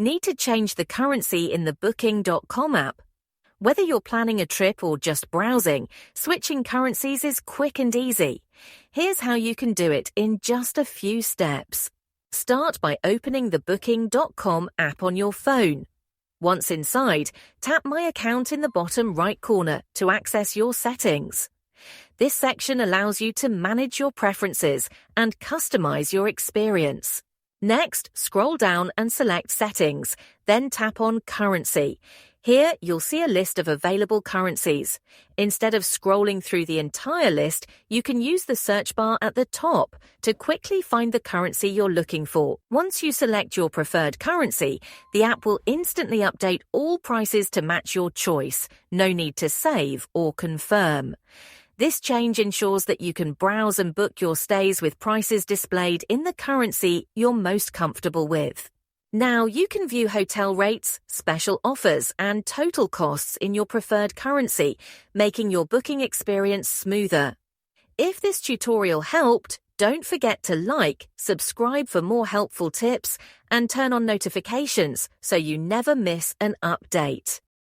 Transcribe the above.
Need to change the currency in the Booking.com app? Whether you're planning a trip or just browsing, switching currencies is quick and easy. Here's how you can do it in just a few steps. Start by opening the Booking.com app on your phone. Once inside, tap My Account in the bottom right corner to access your settings. This section allows you to manage your preferences and customize your experience. Next, scroll down and select Settings, then tap on Currency. Here, you'll see a list of available currencies. Instead of scrolling through the entire list, you can use the search bar at the top to quickly find the currency you're looking for. Once you select your preferred currency, the app will instantly update all prices to match your choice. No need to save or confirm. This change ensures that you can browse and book your stays with prices displayed in the currency you're most comfortable with. Now you can view hotel rates, special offers, and total costs in your preferred currency, making your booking experience smoother. If this tutorial helped, don't forget to like, subscribe for more helpful tips, and turn on notifications so you never miss an update.